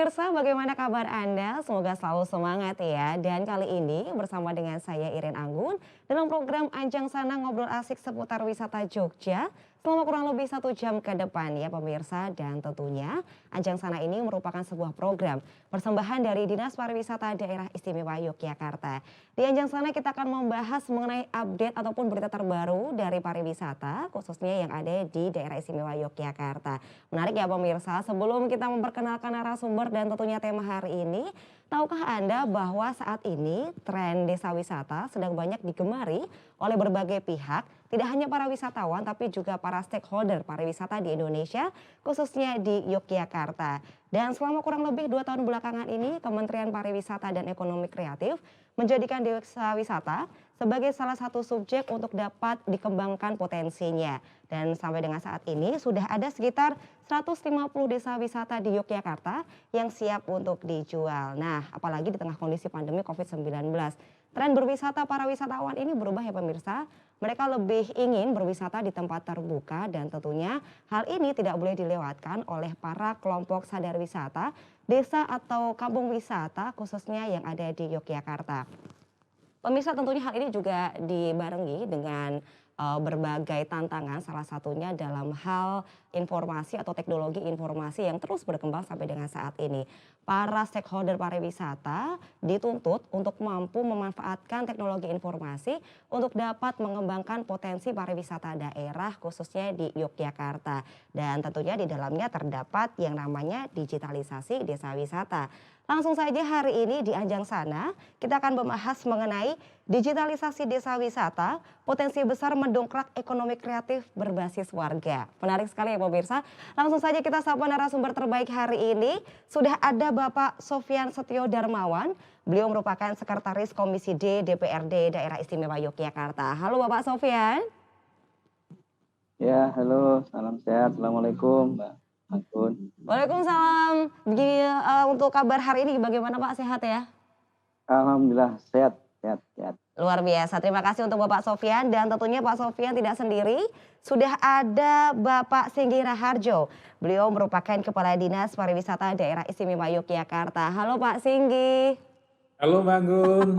pemirsa, bagaimana kabar Anda? Semoga selalu semangat ya. Dan kali ini bersama dengan saya Irin Anggun dalam program Anjang Sana Ngobrol Asik seputar wisata Jogja. Selama kurang lebih 1 jam ke depan ya pemirsa, dan tentunya Anjang Sana ini merupakan sebuah program persembahan dari Dinas Pariwisata Daerah Istimewa Yogyakarta. Di Anjang Sana kita akan membahas mengenai update ataupun berita terbaru dari pariwisata khususnya yang ada di Daerah Istimewa Yogyakarta. Menarik ya pemirsa, sebelum kita memperkenalkan narasumber dan tentunya tema hari ini, tahukah Anda bahwa saat ini tren desa wisata sedang banyak digemari oleh berbagai pihak, tidak hanya para wisatawan tapi juga para stakeholder pariwisata di Indonesia, khususnya di Yogyakarta. Dan selama kurang lebih 2 tahun belakangan ini, Kementerian Pariwisata dan Ekonomi Kreatif menjadikan desa wisata sebagai salah satu subjek untuk dapat dikembangkan potensinya. Dan sampai dengan saat ini sudah ada sekitar 150 desa wisata di Yogyakarta yang siap untuk dijual. Nah, apalagi di tengah kondisi pandemi COVID-19. Tren berwisata para wisatawan ini berubah ya pemirsa. Mereka lebih ingin berwisata di tempat terbuka dan tentunya hal ini tidak boleh dilewatkan oleh para kelompok sadar wisata, desa atau kampung wisata khususnya yang ada di Yogyakarta. Pemirsa, tentunya hal ini juga dibarengi dengan berbagai tantangan, salah satunya dalam hal informasi atau teknologi informasi yang terus berkembang sampai dengan saat ini. Para stakeholder pariwisata dituntut untuk mampu memanfaatkan teknologi informasi untuk dapat mengembangkan potensi pariwisata daerah khususnya di Yogyakarta. Dan tentunya di dalamnya terdapat yang namanya digitalisasi desa wisata. Langsung saja hari ini di Anjang Sana kita akan membahas mengenai digitalisasi desa wisata, potensi besar mendongkrak ekonomi kreatif berbasis warga. Menarik sekali ya pemirsa. Langsung saja kita sapa narasumber terbaik hari ini. Sudah ada Bapak Sofyan Setio Darmawan. Beliau merupakan Sekretaris Komisi D DPRD Daerah Istimewa Yogyakarta. Halo Bapak Sofyan. Ya, halo, salam sehat. Assalamualaikum, Mbak Anggun. Waalaikumsalam. Begini, untuk kabar hari ini bagaimana Pak, sehat ya? Alhamdulillah sehat, sehat, sehat. Luar biasa, terima kasih untuk Bapak Sofyan dan tentunya Pak Sofyan tidak sendiri. Sudah ada Bapak Singgi Raharjo. Beliau merupakan Kepala Dinas Pariwisata Daerah Istimewa Yogyakarta. Halo Pak Singgi. Halo Mbak Anggun.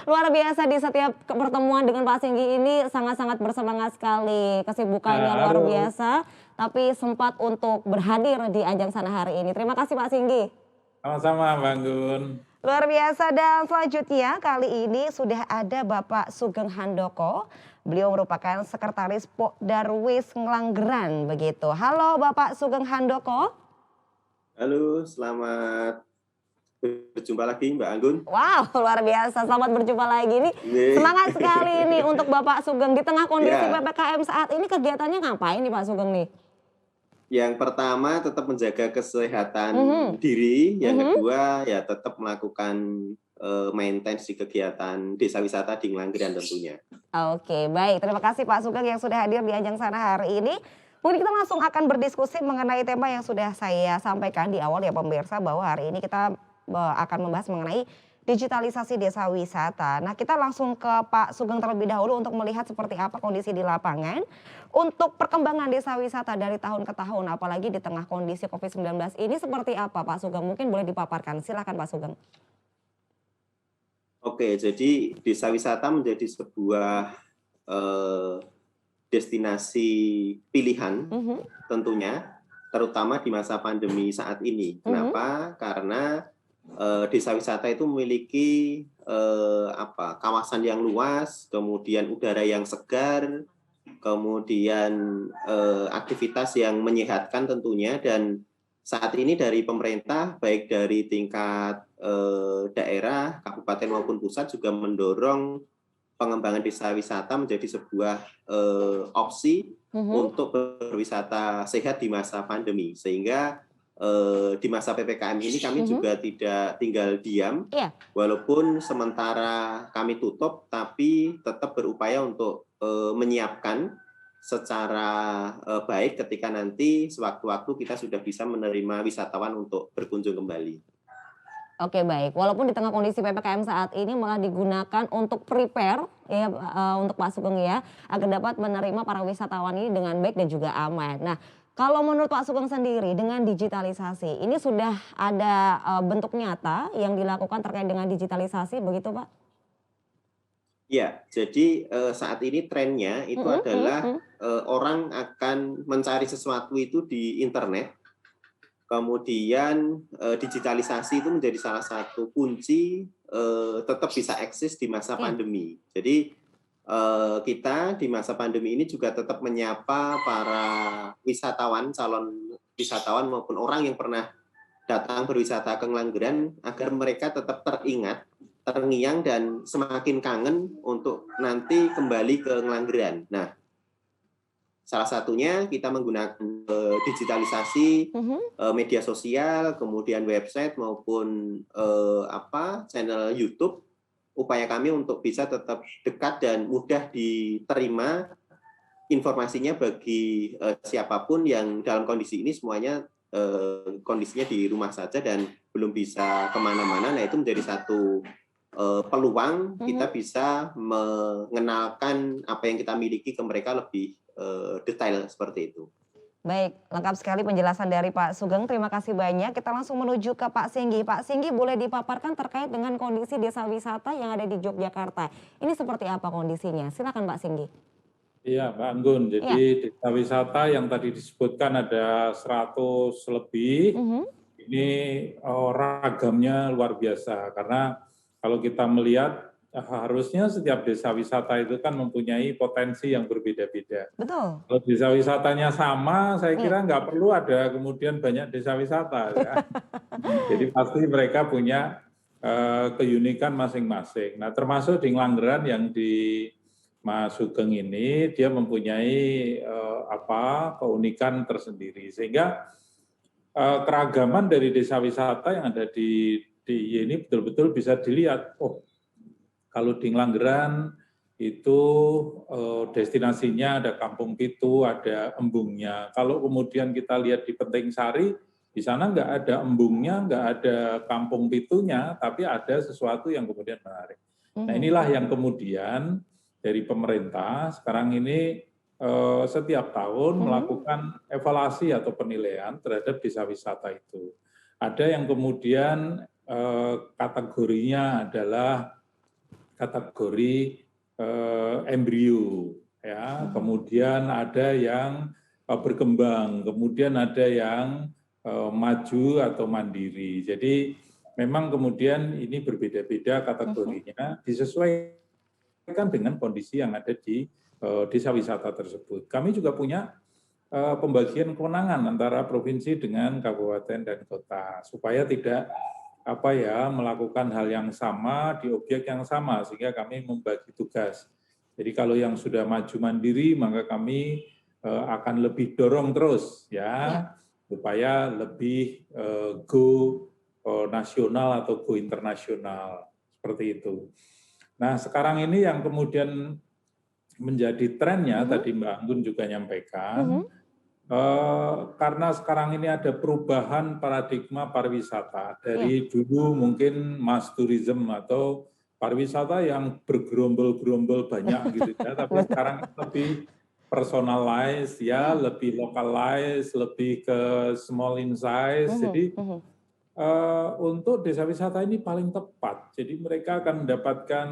Luar biasa, di setiap pertemuan dengan Pak Singgi ini sangat-sangat bersemangat sekali. Kesibukannya luar biasa, tapi sempat untuk berhadir di Anjang Sana hari ini. Terima kasih Pak Singgi. Sama-sama Mbak Anggun. Luar biasa, dan selanjutnya kali ini sudah ada Bapak Sugeng Handoko. Beliau merupakan Sekretaris Pokdarwis Ngelanggeran begitu. Halo Bapak Sugeng Handoko. Halo, selamat berjumpa lagi Mbak Anggun. Wow, luar biasa, selamat berjumpa lagi nih. Semangat sekali nih untuk Bapak Sugeng di tengah kondisi PPKM saat ini, kegiatannya ngapain nih Pak Sugeng nih? Yang pertama tetap menjaga kesehatan diri, yang kedua ya tetap melakukan maintenance di kegiatan desa wisata di Ngelanggeran tentunya. Oke, baik, terima kasih Pak Sugeng yang sudah hadir di Anjang Sana hari ini. Mungkin kita langsung akan berdiskusi mengenai tema yang sudah saya sampaikan di awal ya pemirsa, bahwa hari ini kita akan membahas mengenai digitalisasi desa wisata. Nah, kita langsung ke Pak Sugeng terlebih dahulu untuk melihat seperti apa kondisi di lapangan untuk perkembangan desa wisata dari tahun ke tahun, apalagi di tengah kondisi COVID-19 ini seperti apa Pak Sugeng? Mungkin boleh dipaparkan, silakan Pak Sugeng. Oke, jadi desa wisata menjadi sebuah destinasi pilihan tentunya, terutama di masa pandemi saat ini. Kenapa? Karena desa wisata itu memiliki kawasan yang luas, kemudian udara yang segar, kemudian aktivitas yang menyehatkan tentunya, dan saat ini dari pemerintah baik dari tingkat daerah, kabupaten maupun pusat juga mendorong pengembangan desa wisata menjadi sebuah opsi untuk berwisata sehat di masa pandemi, sehingga di masa PPKM ini kami juga tidak tinggal diam, walaupun sementara kami tutup, tapi tetap berupaya untuk menyiapkan secara baik ketika nanti sewaktu-waktu kita sudah bisa menerima wisatawan untuk berkunjung kembali. Oke, baik, walaupun di tengah kondisi PPKM saat ini malah digunakan untuk prepare ya untuk Pak Sugeng ya, agar dapat menerima para wisatawan ini dengan baik dan juga aman. Nah, Kalau menurut Pak Sugeng sendiri dengan digitalisasi, ini sudah ada bentuk nyata yang dilakukan terkait dengan digitalisasi begitu Pak? Ya, jadi saat ini trennya itu adalah orang akan mencari sesuatu itu di internet, kemudian digitalisasi itu menjadi salah satu kunci tetap bisa eksis di masa pandemi. Jadi kita di masa pandemi ini juga tetap menyapa para wisatawan, calon wisatawan maupun orang yang pernah datang berwisata ke Ngelanggeran agar mereka tetap terngiang dan semakin kangen untuk nanti kembali ke Ngelanggeran. Nah, salah satunya kita menggunakan digitalisasi media sosial, kemudian website maupun channel YouTube. Upaya kami untuk bisa tetap dekat dan mudah diterima informasinya bagi siapapun yang dalam kondisi ini semuanya kondisinya di rumah saja dan belum bisa kemana-mana. Nah, itu menjadi satu peluang kita bisa mengenalkan apa yang kita miliki ke mereka lebih detail seperti itu. Baik, lengkap sekali penjelasan dari Pak Sugeng. Terima kasih banyak. Kita langsung menuju ke Pak Singgi. Pak Singgi, boleh dipaparkan terkait dengan kondisi desa wisata yang ada di Yogyakarta. Ini seperti apa kondisinya? Silakan Pak Singgi. Iya, Mbak Anggun. Jadi desa wisata yang tadi disebutkan ada 100 lebih. Ini ragamnya luar biasa. Karena kalau kita melihat harusnya setiap desa wisata itu kan mempunyai potensi yang berbeda-beda. Betul. Kalau desa wisatanya sama, saya kira nggak perlu ada kemudian banyak desa wisata. Ya. Jadi pasti mereka punya keunikan masing-masing. Nah, termasuk di Ngelanggeran yang di Mas Sugeng ini, dia mempunyai keunikan tersendiri. Sehingga keragaman dari desa wisata yang ada di ini betul-betul bisa dilihat. Oh, kalau di Ngelanggeran itu destinasinya ada Kampung Pitu, ada embungnya. Kalau kemudian kita lihat di Penting Sari, di sana nggak ada embungnya, nggak ada Kampung Pitunya, tapi ada sesuatu yang kemudian menarik. Nah, inilah yang kemudian dari pemerintah sekarang ini setiap tahun melakukan evaluasi atau penilaian terhadap desa wisata itu. Ada yang kemudian kategorinya adalah kategori embrio, ya. Kemudian ada yang berkembang, kemudian ada yang maju atau mandiri. Jadi memang kemudian ini berbeda-beda kategorinya, disesuaikan dengan kondisi yang ada di desa wisata tersebut. Kami juga punya pembagian kewenangan antara provinsi dengan kabupaten dan kota supaya tidak melakukan hal yang sama di objek yang sama, sehingga kami membagi tugas. Jadi kalau yang sudah maju mandiri, maka kami akan lebih dorong terus ya. Supaya lebih go nasional atau go internasional, seperti itu. Nah, sekarang ini yang kemudian menjadi trennya, tadi Mbak Anggun juga nyampaikan, karena sekarang ini ada perubahan paradigma pariwisata. Dari dulu mungkin mass tourism atau pariwisata yang bergerombol-gerombol banyak gitu ya, tapi sekarang lebih personalized ya, lebih localized, lebih ke small in size. Jadi untuk desa wisata ini paling tepat. Jadi mereka akan mendapatkan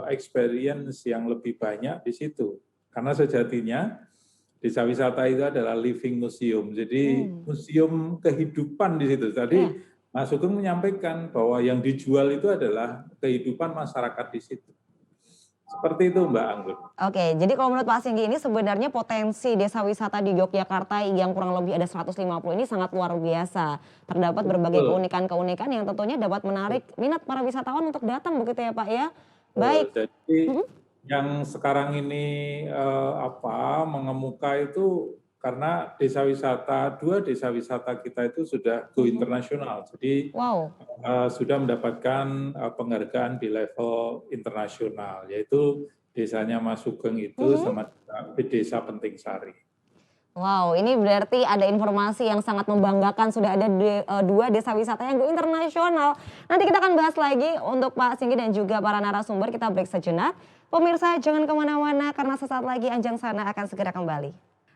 experience yang lebih banyak di situ. Karena sejatinya desa wisata itu adalah living museum, jadi museum kehidupan di situ. Tadi Mas Sugeng menyampaikan bahwa yang dijual itu adalah kehidupan masyarakat di situ. Seperti itu Mbak Anggun. Oke, jadi kalau menurut Pak Singgi ini sebenarnya potensi desa wisata di Yogyakarta yang kurang lebih ada 150 ini sangat luar biasa. Terdapat berbagai keunikan-keunikan yang tentunya dapat menarik minat para wisatawan untuk datang begitu ya Pak ya. Baik. Jadi yang sekarang ini mengemuka itu karena desa wisata, 2 desa wisata kita itu sudah go internasional. Jadi sudah mendapatkan penghargaan di level internasional, yaitu desanya Mas Sugeng itu sama desa Penting Sari. Wow, ini berarti ada informasi yang sangat membanggakan, sudah ada 2 desa wisata yang go internasional. Nanti kita akan bahas lagi untuk Pak Singgi dan juga para narasumber, kita break sejenak. Pemirsa jangan kemana-mana karena sesaat lagi Anjang Sana akan segera kembali.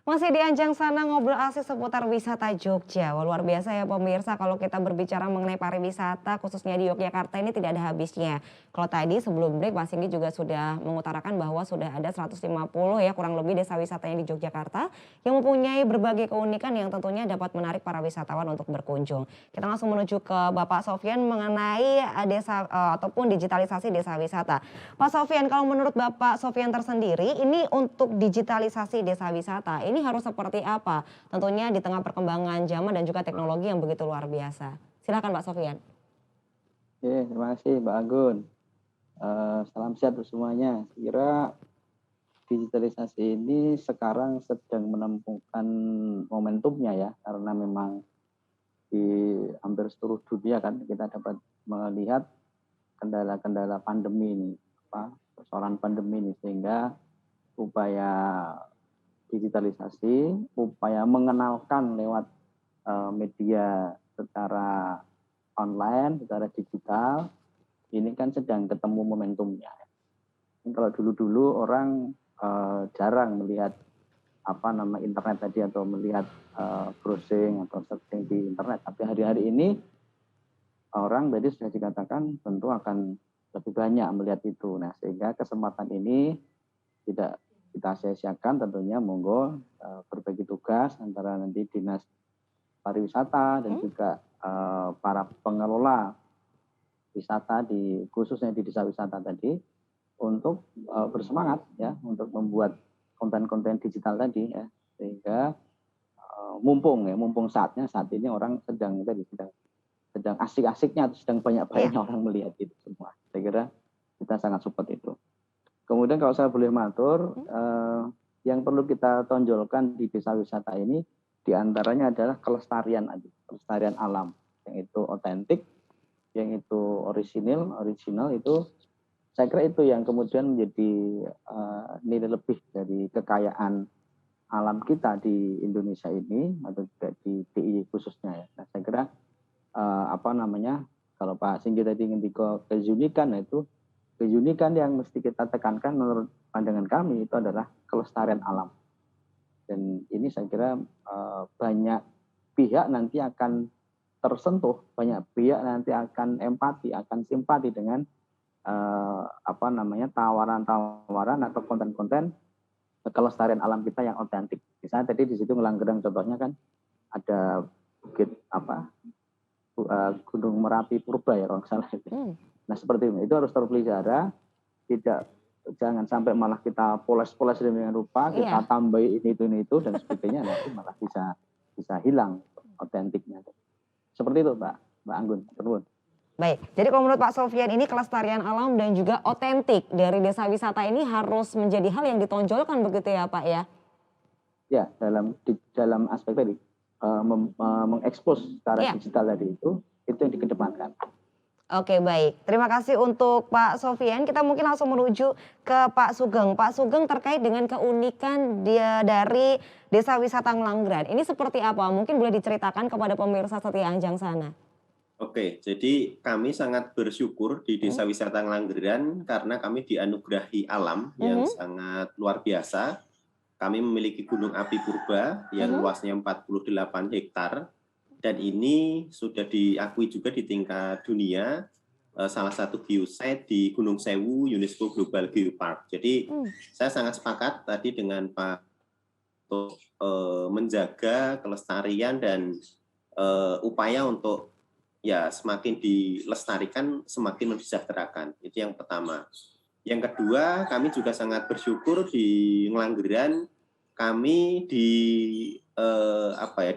Masih di Anjang Sana ngobrol asik seputar wisata Jogja. Wah, luar biasa ya pemirsa, kalau kita berbicara mengenai pariwisata khususnya di Yogyakarta ini tidak ada habisnya. Kalau tadi sebelum break Pak Singgi juga sudah mengutarakan bahwa sudah ada 150 ya kurang lebih desa wisatanya di Yogyakarta yang mempunyai berbagai keunikan yang tentunya dapat menarik para wisatawan untuk berkunjung. Kita langsung menuju ke Bapak Sofyan mengenai ataupun digitalisasi desa wisata. Pak Sofyan, kalau menurut Bapak Sofyan tersendiri ini untuk digitalisasi desa wisata ini harus seperti apa? Tentunya di tengah perkembangan zaman dan juga teknologi yang begitu luar biasa. Silakan Pak Sofyan. Oke, terima kasih Mbak Agun. Salam sehat untuk semuanya. Kira digitalisasi ini sekarang sedang menemukan momentumnya ya, karena memang di hampir seluruh dunia kan kita dapat melihat kendala-kendala pandemi ini, persoalan pandemi ini, sehingga upaya digitalisasi, upaya mengenalkan lewat media secara online, secara digital, ini kan sedang ketemu momentumnya. Kalau dulu-dulu orang jarang melihat internet tadi atau melihat browsing atau searching di internet, tapi hari-hari ini orang tadi sudah dikatakan tentu akan lebih banyak melihat itu. Nah, sehingga kesempatan ini tidak kita sia-siakan, tentunya monggo berbagi tugas antara nanti dinas pariwisata dan juga para pengelola wisata khususnya di desa wisata tadi untuk bersemangat ya untuk membuat konten-konten digital tadi ya, sehingga mumpung saat ini orang sedang asik-asiknya atau sedang banyak-banyaknya orang melihat itu semua. Saya kira kita sangat support itu. Kemudian kalau saya boleh matur, yang perlu kita tonjolkan di desa wisata ini diantaranya adalah kelestarian alam, yang itu otentik, yang itu original itu saya kira itu yang kemudian menjadi nilai lebih dari kekayaan alam kita di Indonesia ini atau juga di DIY khususnya ya. Nah, saya kira kalau Pak Singgi tadi ingin keunikan, itu keunikan yang mesti kita tekankan menurut pandangan kami itu adalah kelestarian alam. Dan ini saya kira banyak pihak nanti akan tersentuh, banyak pihak nanti akan empati, akan simpati dengan tawaran-tawaran atau konten-konten kelestarian alam kita yang otentik. Misalnya tadi di situ Ngelanggerang contohnya kan ada bukit Gunung Merapi Purba ya kalau nggak salah itu. Nah seperti itu harus terpelihara, jangan sampai malah kita poles-poles dengan rupa, kita tambahin ini itu dan sebagainya, nanti malah bisa hilang otentiknya. Seperti itu Mbak Anggun. Baik, jadi kalau menurut Pak Sofyan ini kelestarian alam dan juga otentik dari desa wisata ini harus menjadi hal yang ditonjolkan begitu ya Pak ya? Ya, dalam aspek tadi mengekspos secara digital tadi itu yang dikedepankan. Oke baik, terima kasih untuk Pak Sofyan. Kita mungkin langsung menuju ke Pak Sugeng. Pak Sugeng, terkait dengan keunikan dari desa wisata Ngelanggeran, ini seperti apa? Mungkin boleh diceritakan kepada pemirsa setia Anjang Sana. Oke, jadi kami sangat bersyukur di desa wisata Ngelanggeran karena kami dianugerahi alam yang sangat luar biasa. Kami memiliki gunung api purba yang luasnya 48 hektar. Dan ini sudah diakui juga di tingkat dunia, salah satu geosite di Gunung Sewu UNESCO Global Geopark. Jadi saya sangat sepakat tadi dengan Pak untuk menjaga kelestarian dan upaya untuk ya semakin dilestarikan, semakin mensejahterakan. Itu yang pertama. Yang kedua, kami juga sangat bersyukur di Ngelanggeran kami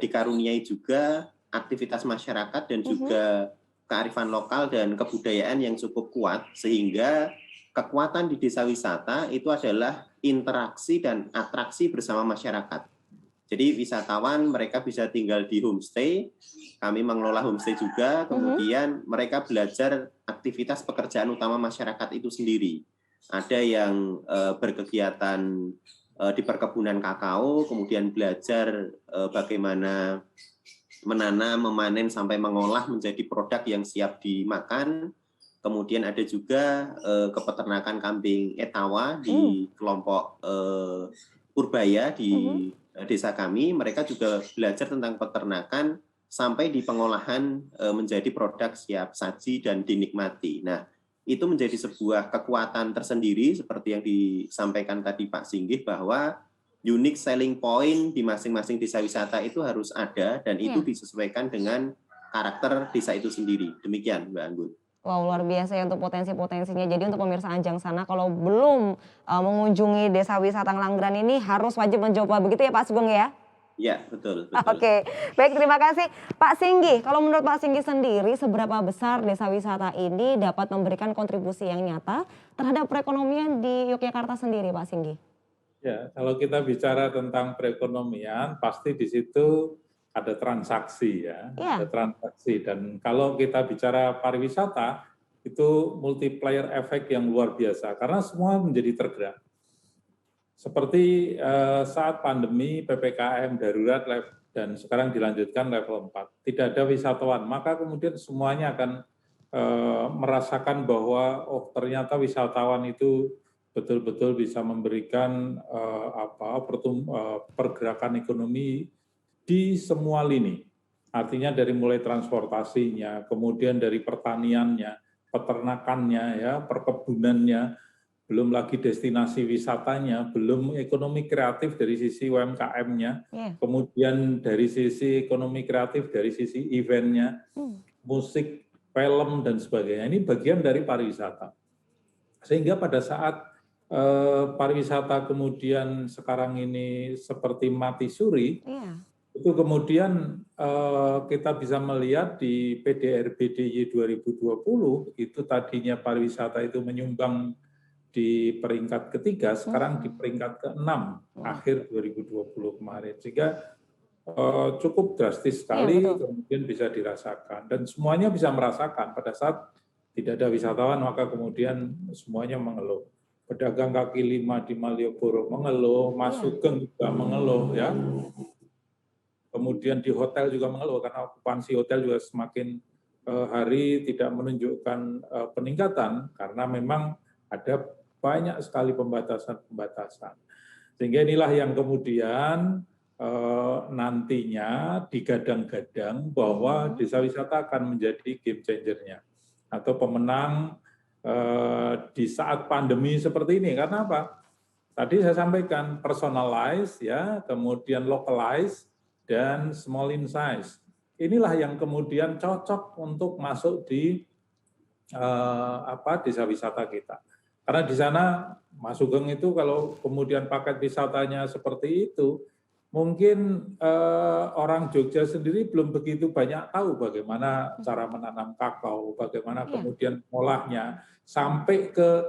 dikaruniai juga aktivitas masyarakat dan juga kearifan lokal dan kebudayaan yang cukup kuat, sehingga kekuatan di desa wisata itu adalah interaksi dan atraksi bersama masyarakat. Jadi wisatawan mereka bisa tinggal di homestay, kami mengelola homestay juga, kemudian mereka belajar aktivitas pekerjaan utama masyarakat itu sendiri. Ada yang berkegiatan di perkebunan kakao, kemudian belajar bagaimana menanam, memanen, sampai mengolah menjadi produk yang siap dimakan. Kemudian ada juga kepeternakan kambing etawa di kelompok Purbaya di desa kami, mereka juga belajar tentang peternakan sampai di pengolahan menjadi produk siap saji dan dinikmati. Nah, itu menjadi sebuah kekuatan tersendiri seperti yang disampaikan tadi Pak Singgih, bahwa unique selling point di masing-masing desa wisata itu harus ada dan itu disesuaikan dengan karakter desa itu sendiri. Demikian Mbak Anggun. Wow, luar biasa ya untuk potensi-potensinya. Jadi untuk pemirsa Anjang Sana kalau belum mengunjungi desa wisata Ngelanggeran ini harus wajib mencoba, begitu ya Pak Sugeng ya? Ya, betul. Oke, baik, terima kasih Pak Singgih. Kalau menurut Pak Singgih sendiri, seberapa besar desa wisata ini dapat memberikan kontribusi yang nyata terhadap perekonomian di Yogyakarta sendiri, Pak Singgih? Ya, kalau kita bicara tentang perekonomian, pasti di situ ada transaksi ya, ada transaksi. Dan kalau kita bicara pariwisata, itu multiplier efek yang luar biasa karena semua menjadi tergerak. Seperti saat pandemi PPKM darurat dan sekarang dilanjutkan level 4, tidak ada wisatawan, maka kemudian semuanya akan merasakan bahwa oh ternyata wisatawan itu betul-betul bisa memberikan pergerakan ekonomi di semua lini. Artinya dari mulai transportasinya, kemudian dari pertaniannya, peternakannya, ya, perkebunannya, belum lagi destinasi wisatanya, belum ekonomi kreatif dari sisi UMKM-nya, kemudian dari sisi ekonomi kreatif dari sisi event-nya, musik, film, dan sebagainya. Ini bagian dari pariwisata. Sehingga pada saat pariwisata kemudian sekarang ini seperti mati suri, itu kemudian kita bisa melihat di PDRBDY 2020, itu tadinya pariwisata itu menyumbang di peringkat ketiga, sekarang di peringkat ke-6 akhir 2020 kemarin. Sehingga cukup drastis sekali, kemudian bisa dirasakan. Dan semuanya bisa merasakan pada saat tidak ada wisatawan, maka kemudian semuanya mengeluh. Pedagang kaki lima di Malioboro mengeluh, Mas Sugeng juga mengeluh, ya. Kemudian di hotel juga mengeluh karena okupansi hotel juga semakin hari tidak menunjukkan peningkatan karena memang ada banyak sekali pembatasan-pembatasan. Sehingga inilah yang kemudian nantinya digadang-gadang bahwa desa wisata akan menjadi game changer-nya atau pemenang di saat pandemi seperti ini. Karena apa? Tadi saya sampaikan personalize, ya, kemudian localize, dan small in size. Inilah yang kemudian cocok untuk masuk di desa wisata kita. Karena di sana Mas Sugeng itu kalau kemudian paket wisatanya seperti itu, mungkin orang Jogja sendiri belum begitu banyak tahu bagaimana cara menanam kakao, bagaimana kemudian mengolahnya, sampai ke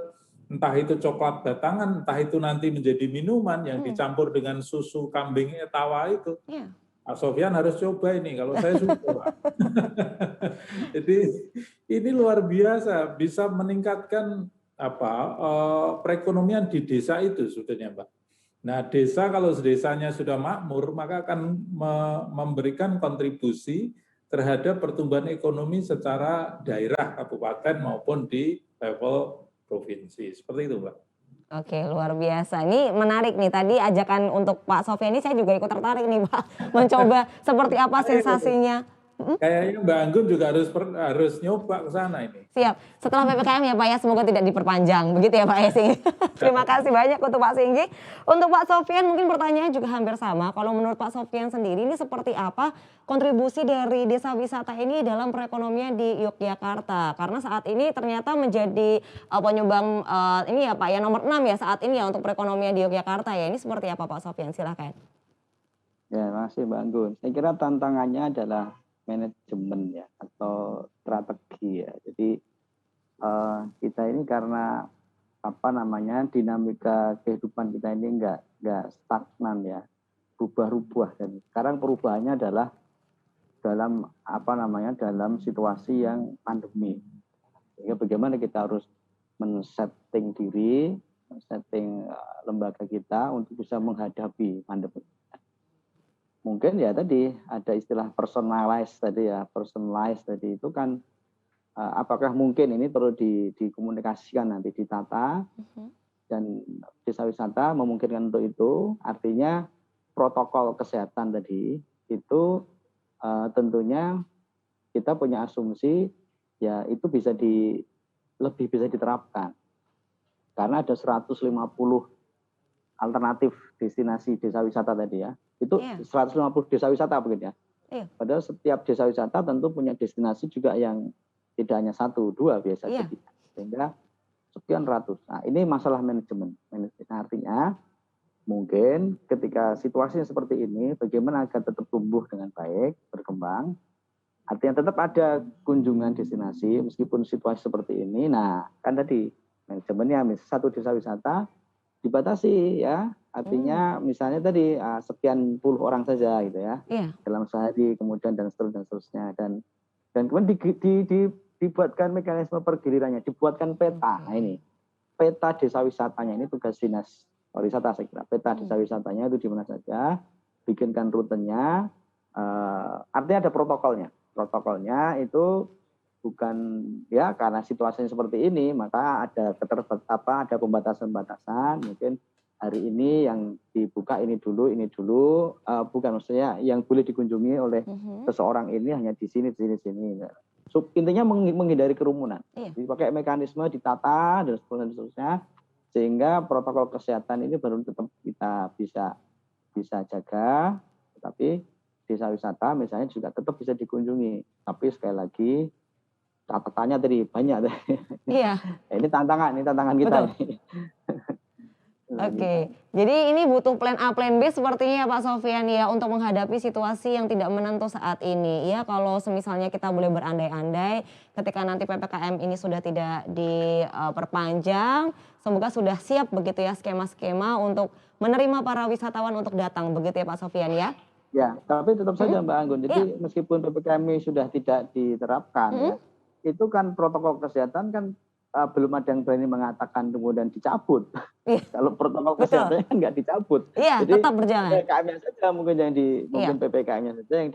entah itu coklat batangan, entah itu nanti menjadi minuman yang dicampur dengan susu kambing etawa itu. Pak Sofyan harus coba ini, kalau saya suka. Jadi ini luar biasa, bisa meningkatkan perekonomian di desa itu sebetulnya, Mbak. Nah, desa kalau desanya sudah makmur, maka akan memberikan kontribusi terhadap pertumbuhan ekonomi secara daerah, kabupaten maupun di level provinsi. Seperti itu, Mbak. Oke, luar biasa. Ini menarik nih, tadi ajakan untuk Pak Sofyan ini saya juga ikut tertarik nih Pak, mencoba seperti apa sensasinya. Kayaknya Mbak Anggun juga harus nyoba ke sana ini. Siap, setelah PPKM ya Pak ya, semoga tidak diperpanjang, begitu ya Pak Esi. Terima kasih banyak untuk Pak Singgih. Untuk Pak Sofyan mungkin pertanyaannya juga hampir sama. Kalau menurut Pak Sofyan sendiri ini seperti apa kontribusi dari desa wisata ini dalam perekonomian di Yogyakarta? Karena saat ini ternyata menjadi penyumbang ini ya Pak ya nomor 6 ya saat ini ya untuk perekonomian di Yogyakarta ya. Ini seperti apa Pak Sofyan? Silakan. Ya, terima kasih Mbak Anggun. Saya kira tantangannya adalah manajemen ya atau strategi ya. Jadi kita ini karena dinamika kehidupan kita ini enggak stagnan ya, berubah-ubah, dan sekarang perubahannya adalah dalam situasi yang pandemi. Sehingga bagaimana kita harus men-setting diri, men-setting lembaga kita untuk bisa menghadapi pandemi. Mungkin ya tadi ada istilah personalize tadi itu kan apakah mungkin ini perlu dikomunikasikan nanti ditata dan desa wisata memungkinkan untuk itu, artinya protokol kesehatan tadi itu tentunya kita punya asumsi ya itu lebih bisa diterapkan karena ada 150 alternatif destinasi desa wisata tadi ya. Itu 150 desa wisata begitu ya. Padahal setiap desa wisata tentu punya destinasi juga yang tidak hanya 1, 2 biasa jadi. Sehingga sekian ratus. Nah, ini masalah manajemen. Artinya mungkin ketika situasinya seperti ini, bagaimana agar tetap tumbuh dengan baik, berkembang. Artinya tetap ada kunjungan destinasi meskipun situasi seperti ini. Nah, kan tadi manajemennya satu desa wisata dibatasi ya. Artinya misalnya tadi sekian puluh orang saja gitu ya. Dalam sehari kemudian dan seterusnya dan kemudian dibuatkan mekanisme pergilirannya, dibuatkan peta. Nah, ini peta desa wisatanya ini tugas dinas pariwisata saya kira. Peta desa wisatanya itu di mana saja, bikinkan rutenya, artinya ada protokolnya. Protokolnya itu bukan ya karena situasinya seperti ini maka ada ada pembatasan-pembatasan mungkin hari ini yang dibuka ini dulu bukan maksudnya yang boleh dikunjungi oleh seseorang ini hanya di sini. Intinya menghindari kerumunan. Jadi pakai mekanisme ditata dan seterusnya sehingga protokol kesehatan ini baru tetap kita bisa jaga, tetapi desa wisata misalnya juga tetap bisa dikunjungi. Tapi sekali lagi catatannya tadi banyak. Ini tantangan kita. Oke, jadi ini butuh plan A, plan B sepertinya ya Pak Sofyan ya untuk menghadapi situasi yang tidak menentu saat ini. Ya kalau semisalnya kita boleh berandai-andai ketika nanti PPKM ini sudah tidak diperpanjang, semoga sudah siap begitu ya skema-skema untuk menerima para wisatawan untuk datang begitu ya Pak Sofyan ya. Ya, tapi tetap saja Mbak Anggun. Jadi meskipun PPKM sudah tidak diterapkan ya, itu kan protokol kesehatan kan belum ada yang berani mengatakan kemudian dicabut. Kalau protokol kesehatannya kan nggak dicabut. Jadi tetap berjalan. PPKM-nya saja mungkin mungkin PPKM-nya saja yang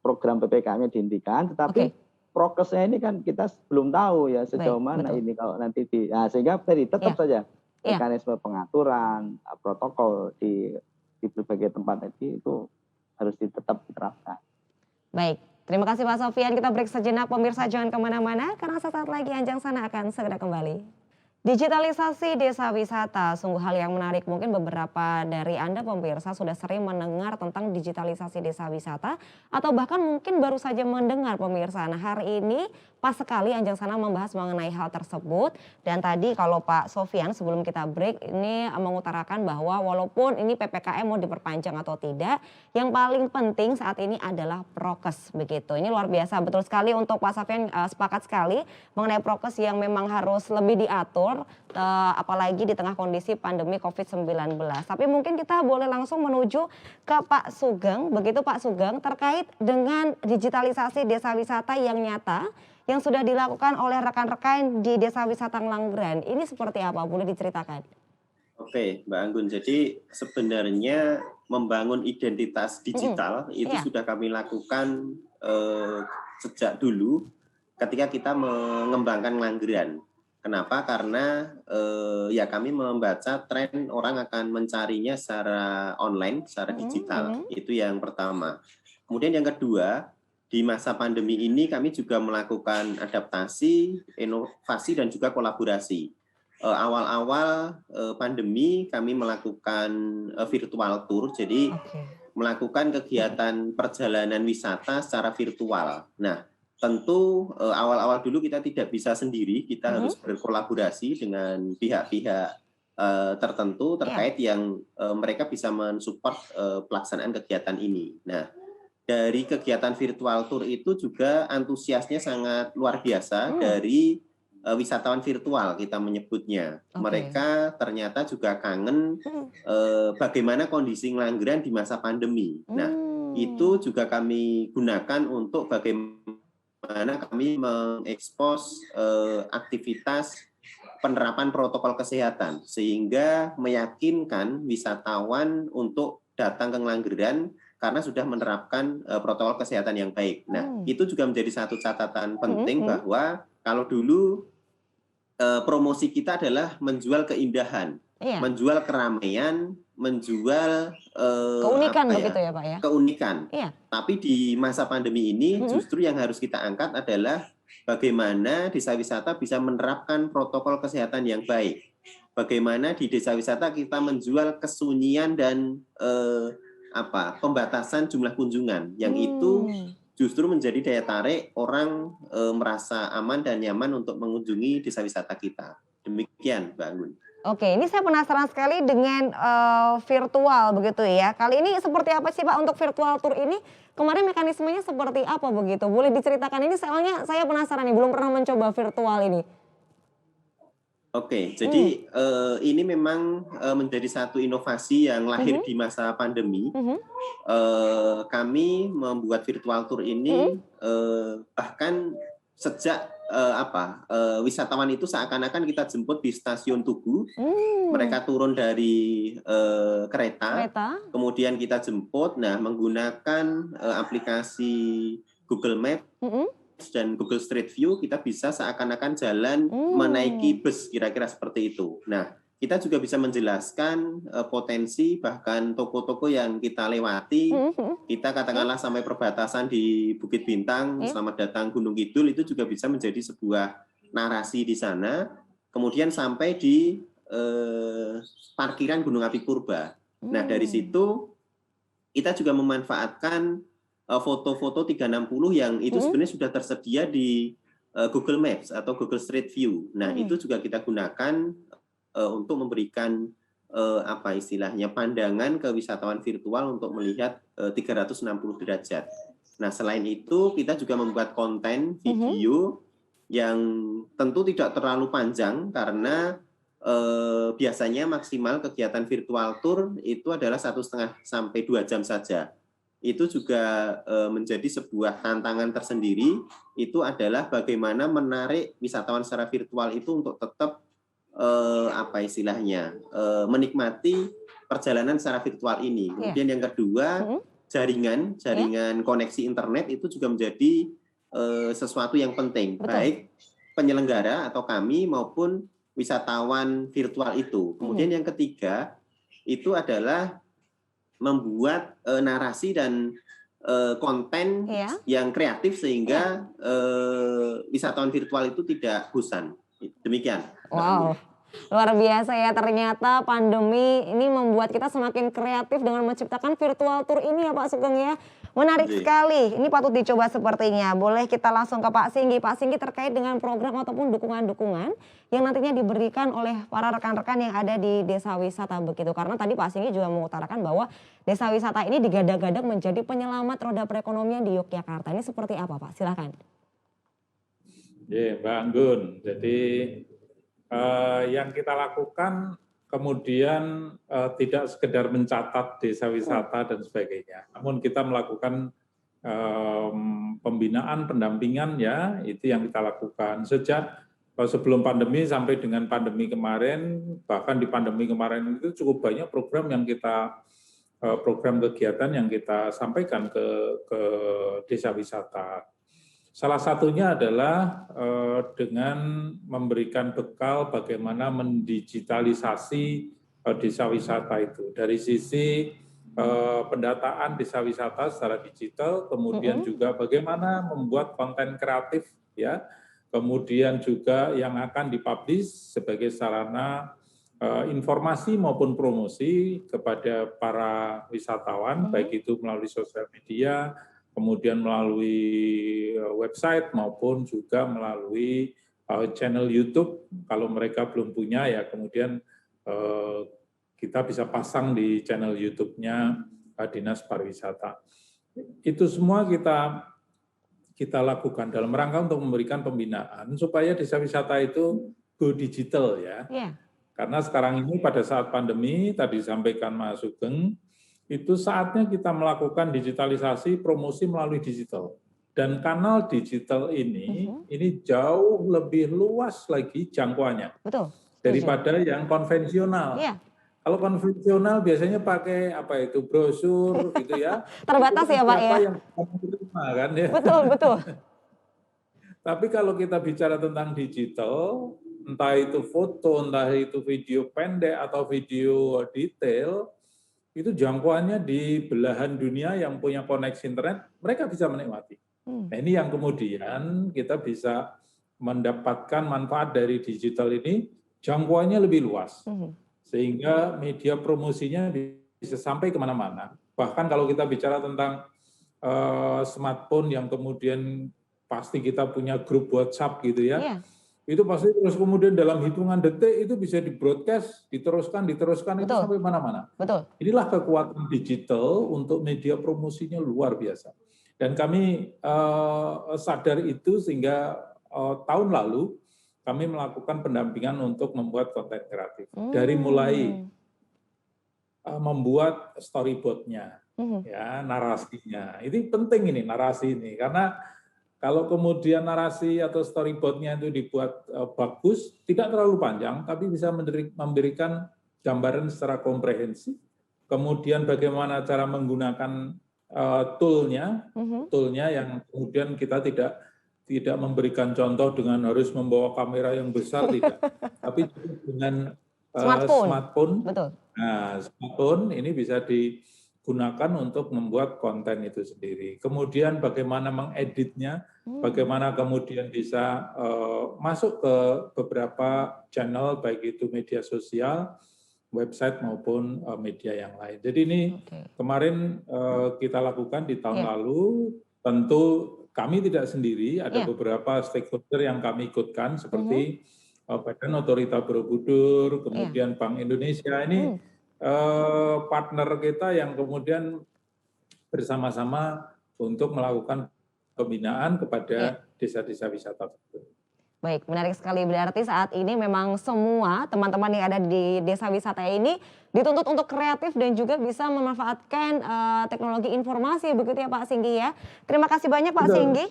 program PPKM-nya dihentikan, tetapi prokesnya ini kan kita belum tahu ya sejauh mana ini kalau nanti sehingga tadi tetap saja mekanisme pengaturan protokol di berbagai tempat tadi itu harus tetap diterapkan. Baik. Terima kasih Pak Sofyan, kita break sejenak pemirsa jangan kemana-mana karena sesaat lagi Anjang Sana akan segera kembali. Digitalisasi desa wisata sungguh hal yang menarik. Mungkin beberapa dari Anda pemirsa sudah sering mendengar tentang digitalisasi desa wisata atau bahkan mungkin baru saja mendengar pemirsa. Nah hari ini pas sekali Anjang Sana membahas mengenai hal tersebut. Dan tadi kalau Pak Sofyan sebelum kita break ini mengutarakan bahwa walaupun ini PPKM mau diperpanjang atau tidak, yang paling penting saat ini adalah prokes begitu. Ini luar biasa, betul sekali untuk Pak Sofyan sepakat sekali mengenai prokes yang memang harus lebih diatur. Apalagi di tengah kondisi pandemi COVID-19. Tapi mungkin kita boleh langsung menuju ke Pak Sugeng, begitu Pak Sugeng, terkait dengan digitalisasi desa wisata yang nyata yang sudah dilakukan oleh rekan-rekan di Desa Wisata Ngelanggeran. Ini seperti apa? Boleh diceritakan? Oke, Mbak Anggun. Jadi sebenarnya membangun identitas digital itu sudah kami lakukan sejak dulu ketika kita mengembangkan Ngelanggeran. Kenapa? Karena ya kami membaca tren orang akan mencarinya secara online, secara digital. Itu yang pertama. Kemudian yang kedua, di masa pandemi ini kami juga melakukan adaptasi, inovasi dan juga kolaborasi. Awal-awal pandemi kami melakukan virtual tour, jadi melakukan kegiatan perjalanan wisata secara virtual. Nah, tentu awal-awal dulu kita tidak bisa sendiri, kita harus berkolaborasi dengan pihak-pihak tertentu terkait yang mereka bisa mensupport pelaksanaan kegiatan ini. Nah, dari kegiatan virtual tour itu juga antusiasnya sangat luar biasa dari wisatawan virtual kita menyebutnya. Mereka ternyata juga kangen bagaimana kondisi Ngelanggeran di masa pandemi. Nah, itu juga kami gunakan untuk bagaimana kami mengekspos aktivitas penerapan protokol kesehatan sehingga meyakinkan wisatawan untuk datang ke Ngelanggeran karena sudah menerapkan protokol kesehatan yang baik. Nah, itu juga menjadi satu catatan penting bahwa kalau dulu promosi kita adalah menjual keindahan, menjual keramaian, menjual Keunikan begitu ya Pak ya? keunikan. Iya. Tapi di masa pandemi ini justru yang harus kita angkat adalah bagaimana desa wisata bisa menerapkan protokol kesehatan yang baik. Bagaimana di desa wisata kita menjual kesunyian dan pembatasan jumlah kunjungan yang itu justru menjadi daya tarik orang merasa aman dan nyaman untuk mengunjungi desa wisata kita. Demikian, Mbak Anggun. Oke, ini saya penasaran sekali dengan virtual begitu ya. Kali ini seperti apa sih Pak untuk virtual tour ini? Kemarin mekanismenya seperti apa begitu? Boleh diceritakan ini soalnya saya penasaran nih, belum pernah mencoba virtual ini. Oke, jadi ini memang menjadi satu inovasi yang lahir di masa pandemi. Kami membuat virtual tour ini bahkan sejak wisatawan itu seakan-akan kita jemput di stasiun Tugu. Mereka turun dari kereta, kemudian kita jemput. Nah, menggunakan aplikasi Google Maps dan Google Street View, kita bisa seakan-akan jalan menaiki bus, kira-kira seperti itu. Nah, kita juga bisa menjelaskan potensi bahkan toko-toko yang kita lewati. Kita katakanlah sampai perbatasan di Bukit Bintang, selamat datang Gunung Kidul, itu juga bisa menjadi sebuah narasi di sana. Kemudian sampai di parkiran Gunung Api Purba. Nah, dari situ kita juga memanfaatkan foto-foto 360 yang itu sebenarnya sudah tersedia di Google Maps atau Google Street View. Nah, itu juga kita gunakan untuk memberikan istilahnya pandangan ke wisatawan virtual untuk melihat 360 derajat. Nah, selain itu kita juga membuat konten video yang tentu tidak terlalu panjang karena biasanya maksimal kegiatan virtual tour itu adalah 1,5 sampai 2 jam saja. Itu juga menjadi sebuah tantangan tersendiri. Itu adalah bagaimana menarik wisatawan secara virtual itu untuk tetap menikmati perjalanan secara virtual ini. Kemudian yang kedua, jaringan koneksi internet itu juga menjadi sesuatu yang penting. Baik penyelenggara atau kami maupun wisatawan virtual itu. Kemudian yang ketiga itu adalah membuat narasi dan konten yang kreatif sehingga wisatawan virtual itu tidak bosan. Demikian. Wow, luar biasa ya, ternyata pandemi ini membuat kita semakin kreatif dengan menciptakan virtual tour ini ya Pak Sugeng ya. Menarik sekali, ini patut dicoba sepertinya. Boleh kita langsung ke Pak Singgi. Pak Singgi, terkait dengan program ataupun dukungan-dukungan yang nantinya diberikan oleh para rekan-rekan yang ada di desa wisata begitu. Karena tadi Pak Singgi juga mengutarakan bahwa desa wisata ini digadang-gadang menjadi penyelamat roda perekonomian di Yogyakarta. Ini seperti apa Pak? Silakan. Ya, Mbak Anggun. Jadi yang kita lakukan kemudian tidak sekedar mencatat desa wisata dan sebagainya, namun kita melakukan pembinaan, pendampingan ya, itu yang kita lakukan sejak sebelum pandemi sampai dengan pandemi kemarin. Bahkan di pandemi kemarin itu cukup banyak program yang kita program kegiatan yang kita sampaikan ke desa wisata. Salah satunya adalah dengan memberikan bekal bagaimana mendigitalisasi desa wisata itu. Dari sisi pendataan desa wisata secara digital, kemudian juga bagaimana membuat konten kreatif, ya, kemudian juga yang akan dipublish sebagai sarana informasi maupun promosi kepada para wisatawan, baik itu melalui sosial media, kemudian melalui website maupun juga melalui channel YouTube. Kalau mereka belum punya ya kemudian kita bisa pasang di channel YouTube-nya Dinas Pariwisata. Itu semua kita lakukan dalam rangka untuk memberikan pembinaan supaya desa wisata itu go digital ya. Karena sekarang ini pada saat pandemi tadi disampaikan Mas Sugeng, itu saatnya kita melakukan digitalisasi promosi melalui digital. Dan kanal digital ini jauh lebih luas lagi jangkauannya. Betul. Daripada yang konvensional. Kalau konvensional biasanya pakai brosur gitu ya. Terbatas ya Pak ya. Yang kan, ya. Betul. Tapi kalau kita bicara tentang digital, entah itu foto, entah itu video pendek atau video detail, itu jangkauannya di belahan dunia yang punya koneksi internet, mereka bisa menikmati. Nah, ini yang kemudian kita bisa mendapatkan manfaat dari digital ini, jangkauannya lebih luas. Sehingga media promosinya bisa sampai kemana-mana. Bahkan kalau kita bicara tentang smartphone yang kemudian pasti kita punya grup WhatsApp gitu ya, itu pasti terus kemudian dalam hitungan detik itu bisa di-broadcast, diteruskan itu sampai mana-mana. Inilah kekuatan digital untuk media promosinya luar biasa. Dan kami sadar itu sehingga tahun lalu kami melakukan pendampingan untuk membuat konten kreatif. Dari mulai membuat storyboard-nya, ya, narasinya. Ini penting ini, narasi ini. Karena kalau kemudian narasi atau storyboard-nya itu dibuat bagus, tidak terlalu panjang, tapi bisa memberikan gambaran secara komprehensif. Kemudian bagaimana cara menggunakan tool-nya yang kemudian kita tidak memberikan contoh dengan harus membawa kamera yang besar, tidak. Tapi dengan smartphone. Nah, smartphone ini bisa digunakan untuk membuat konten itu sendiri. Kemudian bagaimana mengeditnya, bagaimana kemudian bisa masuk ke beberapa channel, baik itu media sosial, website maupun media yang lain. Jadi ini kemarin kita lakukan di tahun lalu, tentu kami tidak sendiri, ada beberapa stakeholder yang kami ikutkan seperti Badan Otorita Borobudur, kemudian Bank Indonesia. Ini partner kita yang kemudian bersama-sama untuk melakukan pembinaan kepada desa-desa wisata tersebut. Baik, menarik sekali. Berarti saat ini memang semua teman-teman yang ada di desa wisata ini dituntut untuk kreatif dan juga bisa memanfaatkan teknologi informasi, begitu ya Pak Singgi ya. Terima kasih banyak Pak Singgi.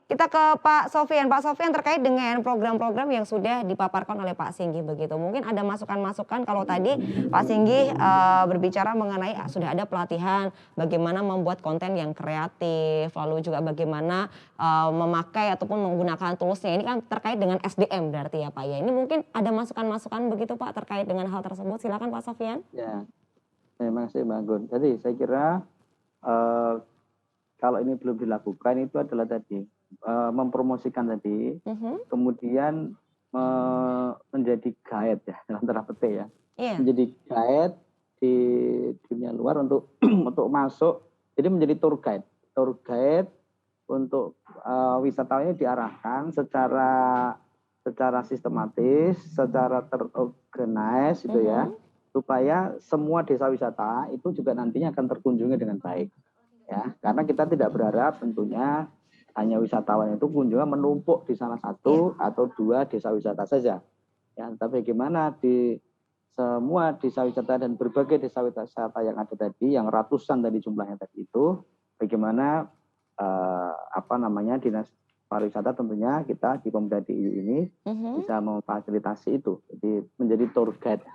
Kita ke Pak Sofyan. Pak Sofyan, terkait dengan program-program yang sudah dipaparkan oleh Pak Singgi begitu. Mungkin ada masukan-masukan kalau tadi Pak Singgi berbicara mengenai sudah ada pelatihan bagaimana membuat konten yang kreatif, lalu juga bagaimana memakai ataupun menggunakan toolsnya. Ini kan terkait dengan SDM berarti ya Pak ya. Ini mungkin ada masukan-masukan begitu Pak terkait dengan hal tersebut. Silakan Pak Sofyan. Ya, terima kasih Mbak Gun. Jadi saya kira kalau ini belum dilakukan itu adalah tadi mempromosikan tadi, kemudian menjadi guide ya dalam tanda petik ya, menjadi guide di dunia luar untuk untuk masuk, jadi menjadi tour guide untuk wisatawan ini diarahkan secara sistematis, secara terorganize gitu ya, supaya semua desa wisata itu juga nantinya akan terkunjungi dengan baik ya, karena kita tidak berharap tentunya hanya wisatawan itu kunjungan menumpuk di salah satu atau dua desa wisata saja. Ya, tapi bagaimana di semua desa wisata dan berbagai desa wisata yang ada tadi, yang ratusan tadi jumlahnya tadi itu, bagaimana dinas pariwisata tentunya kita di Pemda DIY ini bisa memfasilitasi itu, jadi menjadi tour guide.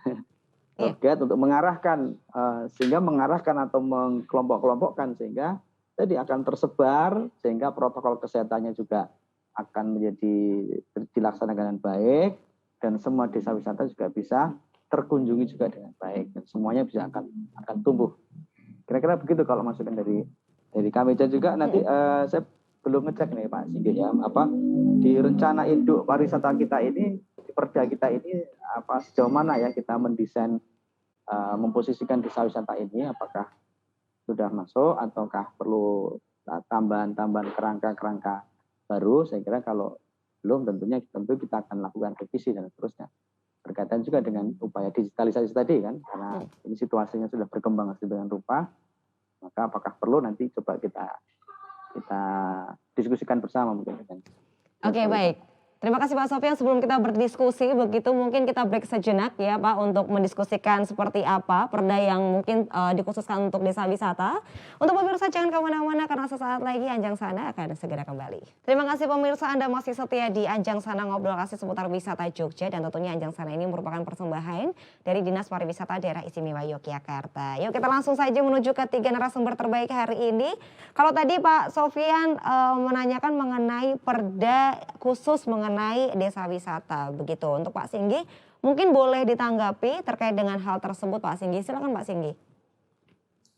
Tour guide untuk mengarahkan, sehingga mengarahkan atau mengkelompok-kelompokkan sehingga jadi akan tersebar sehingga protokol kesehatannya juga akan dilaksanakan dengan baik dan semua desa wisata juga bisa terkunjungi juga dengan baik dan semuanya bisa akan tumbuh. Kira-kira begitu kalau masukan dari kami. Dan juga nanti saya belum ngecek nih Pak Singgi ya, di rencana induk pariwisata kita ini, di Perda kita ini sejauh mana ya kita mendesain memposisikan desa wisata ini, apakah sudah masuk ataukah perlu tambahan kerangka baru. Saya kira kalau belum tentu kita akan lakukan revisi dan seterusnya. Berkaitan juga dengan upaya digitalisasi tadi kan, karena ini situasinya sudah berkembang sedemikian rupa, maka apakah perlu nanti coba kita diskusikan bersama mungkin. Oke, baik. Terima kasih Pak Sofyan. Sebelum kita berdiskusi begitu, mungkin kita break sejenak ya Pak untuk mendiskusikan seperti apa perda yang mungkin dikhususkan untuk desa wisata. Untuk pemirsa jangan kemana-mana karena sesaat lagi Anjang Sana akan segera kembali. Terima kasih pemirsa, Anda masih setia di Anjang Sana, ngobrol kasih seputar wisata Jogja, dan tentunya Anjang Sana ini merupakan persembahan dari Dinas Pariwisata Daerah Istimewa Yogyakarta. Yuk kita langsung saja menuju ke 3 narasumber terbaik hari ini. Kalau tadi Pak Sofyan menanyakan mengenai perda khusus mengenai desa wisata begitu. Untuk Pak Singgi mungkin boleh ditanggapi terkait dengan hal tersebut Pak Singgi. Silakan Pak Singgi.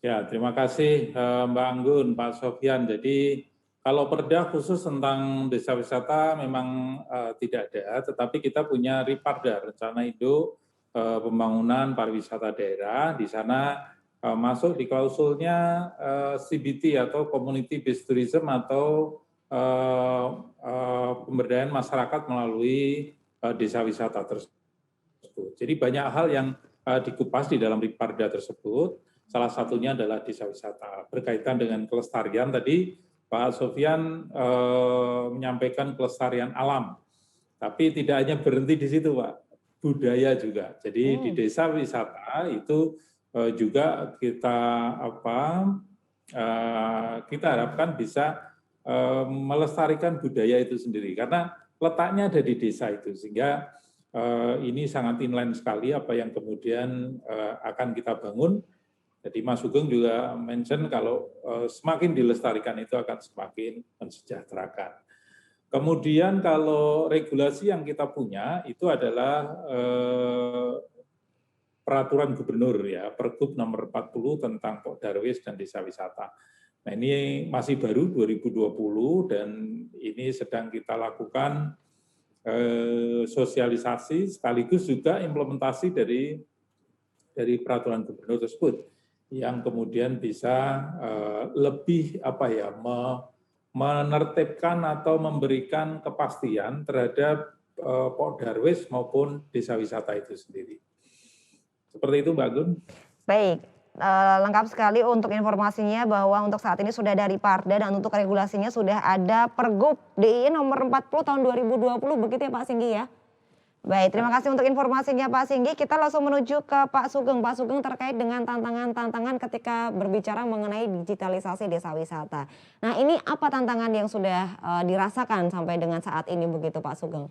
Ya, terima kasih Mbak Anggun, Pak Sofyan. Jadi kalau perda khusus tentang desa wisata memang tidak ada, tetapi kita punya Riparda, Rencana Induk Pembangunan Pariwisata Daerah. Di sana masuk di klausulnya CBT atau Community Based Tourism atau pemberdayaan masyarakat melalui desa wisata tersebut. Jadi banyak hal yang dikupas di dalam Riparda tersebut. Salah satunya adalah desa wisata. Berkaitan dengan kelestarian tadi, Pak Sofyan menyampaikan kelestarian alam. Tapi tidak hanya berhenti di situ, Pak. Budaya juga. Jadi di desa wisata itu juga kita harapkan bisa melestarikan budaya itu sendiri. Karena letaknya ada di desa itu. Sehingga ini sangat inline sekali apa yang kemudian akan kita bangun. Jadi Mas Sugeng juga mention kalau semakin dilestarikan itu akan semakin mensejahterakan. Kemudian kalau regulasi yang kita punya itu adalah peraturan gubernur ya, Pergub nomor 40 tentang Darwis dan desa wisata. Nah ini masih baru 2020 dan ini sedang kita lakukan sosialisasi sekaligus juga implementasi dari peraturan gubernur tersebut yang kemudian bisa lebih menertibkan atau memberikan kepastian terhadap Darwis maupun desa wisata itu sendiri. Seperti itu Mbak Gun. Baik, lengkap sekali untuk informasinya bahwa untuk saat ini sudah dari Parda dan untuk regulasinya sudah ada Pergub DIY nomor 40 tahun 2020, begitu ya Pak Singgi ya? Baik, terima kasih untuk informasinya Pak Singgi. Kita langsung menuju ke Pak Sugeng. Pak Sugeng terkait dengan tantangan-tantangan ketika berbicara mengenai digitalisasi desa wisata. Nah ini apa tantangan yang sudah dirasakan sampai dengan saat ini begitu Pak Sugeng?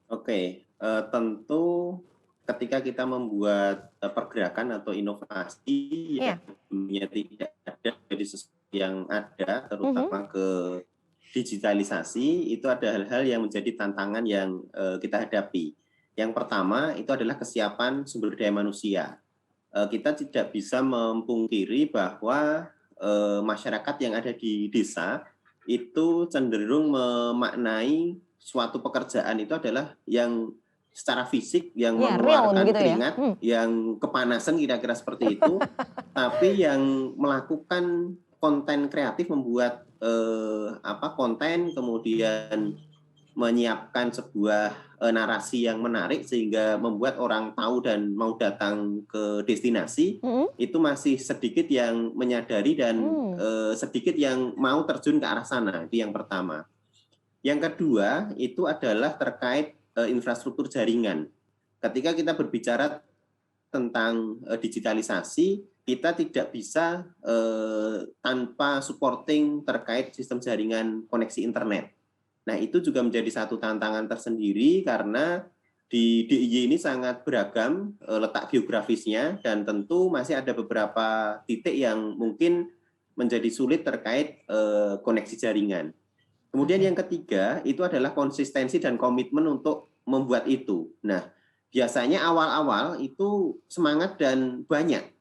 Oke, tentu ketika kita membuat pergerakan atau inovasi yang dulunya tidak ada dari sesuatu yang ada, terutama ke digitalisasi, itu ada hal-hal yang menjadi tantangan yang kita hadapi. Yang pertama itu adalah kesiapan sumber daya manusia. Kita tidak bisa memungkiri bahwa masyarakat yang ada di desa itu cenderung memaknai suatu pekerjaan itu adalah yang secara fisik, yang mengeluarkan keringat, yang kepanasan kira-kira seperti itu, tapi yang melakukan konten kreatif, membuat konten, kemudian menyiapkan sebuah narasi yang menarik sehingga membuat orang tahu dan mau datang ke destinasi, itu masih sedikit yang menyadari dan sedikit yang mau terjun ke arah sana. Itu yang pertama. Yang kedua itu adalah terkait infrastruktur jaringan. Ketika kita berbicara tentang digitalisasi, kita tidak bisa tanpa supporting terkait sistem jaringan koneksi internet. Nah, itu juga menjadi satu tantangan tersendiri karena di DIY ini sangat beragam letak geografisnya dan tentu masih ada beberapa titik yang mungkin menjadi sulit terkait koneksi jaringan. Kemudian yang ketiga itu adalah konsistensi dan komitmen untuk membuat itu. Nah, biasanya awal-awal itu semangat dan banyak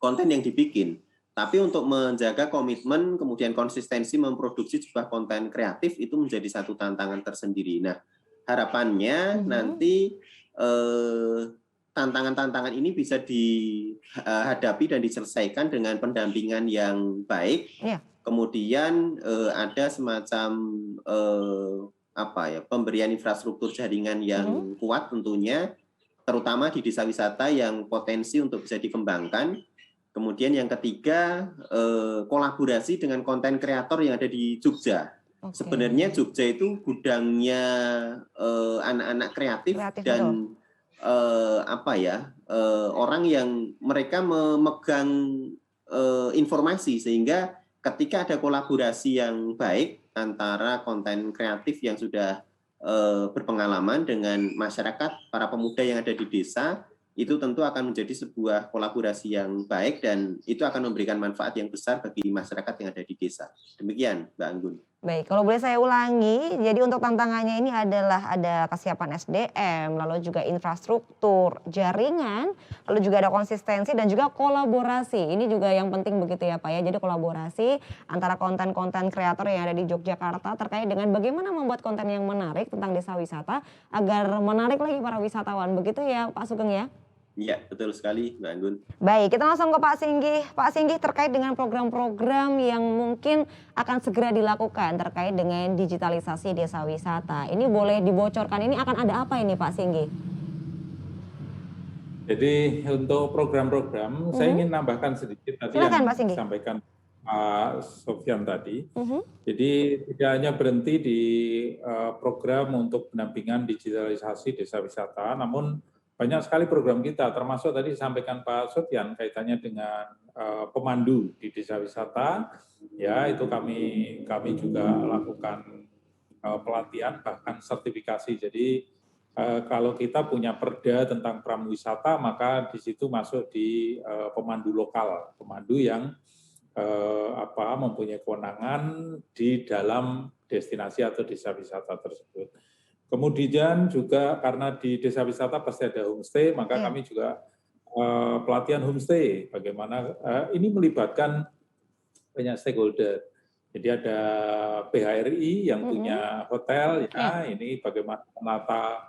konten yang dibikin. Tapi untuk menjaga komitmen, kemudian konsistensi memproduksi sebuah konten kreatif itu menjadi satu tantangan tersendiri. Nah, harapannya nanti tantangan-tantangan ini bisa dihadapi dan diselesaikan dengan pendampingan yang baik. Kemudian ada semacam pemberian infrastruktur jaringan yang kuat tentunya, terutama di desa wisata yang potensi untuk bisa dikembangkan. Kemudian yang ketiga, kolaborasi dengan konten kreator yang ada di Jogja. Sebenarnya Jogja itu gudangnya anak-anak kreatif dan orang yang mereka memegang informasi, sehingga ketika ada kolaborasi yang baik antara konten kreatif yang sudah berpengalaman dengan masyarakat, para pemuda yang ada di desa, itu tentu akan menjadi sebuah kolaborasi yang baik dan itu akan memberikan manfaat yang besar bagi masyarakat yang ada di desa. Demikian, Mbak Anggun. Baik, kalau boleh saya ulangi, jadi untuk tantangannya ini adalah ada kesiapan SDM, lalu juga infrastruktur, jaringan, lalu juga ada konsistensi dan juga kolaborasi. Ini juga yang penting begitu ya Pak ya. Jadi kolaborasi antara konten-konten kreator yang ada di Yogyakarta terkait dengan bagaimana membuat konten yang menarik tentang desa wisata agar menarik lagi para wisatawan. Begitu ya Pak Sugeng ya? Iya, betul sekali, Mbak Anggun. Baik, kita langsung ke Pak Singgih. Pak Singgih terkait dengan program-program yang mungkin akan segera dilakukan terkait dengan digitalisasi desa wisata. Ini boleh dibocorkan, ini akan ada apa ini Pak Singgih? Jadi untuk program-program, saya ingin nambahkan sedikit tadi Silakan, yang Pak Singgih. disampaikan Pak Sofyan tadi. Mhm. Jadi tidak hanya berhenti di program untuk pendampingan digitalisasi desa wisata, namun banyak sekali program kita, termasuk tadi disampaikan Pak Sofyan kaitannya dengan pemandu di desa wisata. Ya, itu kami juga lakukan pelatihan bahkan sertifikasi. Jadi kalau kita punya perda tentang pramuwisata, maka di situ masuk di pemandu lokal, pemandu yang mempunyai kewenangan di dalam destinasi atau desa wisata tersebut. Kemudian juga karena di desa wisata pasti ada homestay, maka kami juga pelatihan homestay. Bagaimana ini melibatkan banyak stakeholder. Jadi ada PHRI yang punya hotel, ya ini bagaimana menata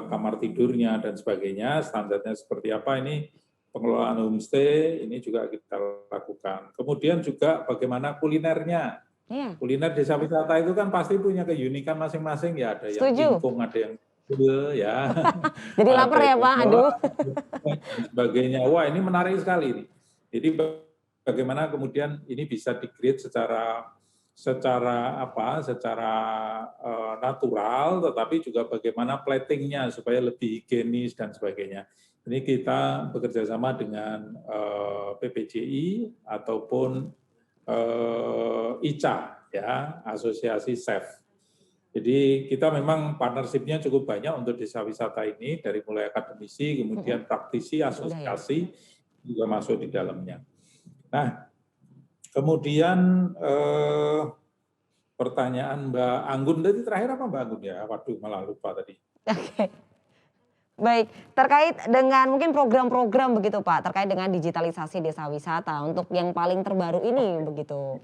kamar tidurnya dan sebagainya, standarnya seperti apa, ini pengelolaan homestay, ini juga kita lakukan. Kemudian juga bagaimana kulinernya. Kuliner desa wisata itu kan pasti punya keunikan masing-masing, ya ada yang ingkung, ada yang gul, ya. Jadi lapar ya Pak, aduh. Dan sebagainya. Wah, ini menarik sekali ini. Jadi bagaimana kemudian ini bisa di-create secara natural, tetapi juga bagaimana platingnya supaya lebih higienis dan sebagainya. Ini kita bekerja sama dengan PPJI ataupun ICA, ya, Asosiasi Chef. Jadi kita memang partnership-nya cukup banyak untuk desa wisata ini, dari mulai akademisi, kemudian praktisi, asosiasi juga masuk di dalamnya. Nah, kemudian pertanyaan Mbak Anggun tadi terakhir apa Mbak Anggun ya? Waduh, malah lupa tadi. Oke. Baik, terkait dengan mungkin program-program begitu Pak, terkait dengan digitalisasi desa wisata untuk yang paling terbaru ini begitu.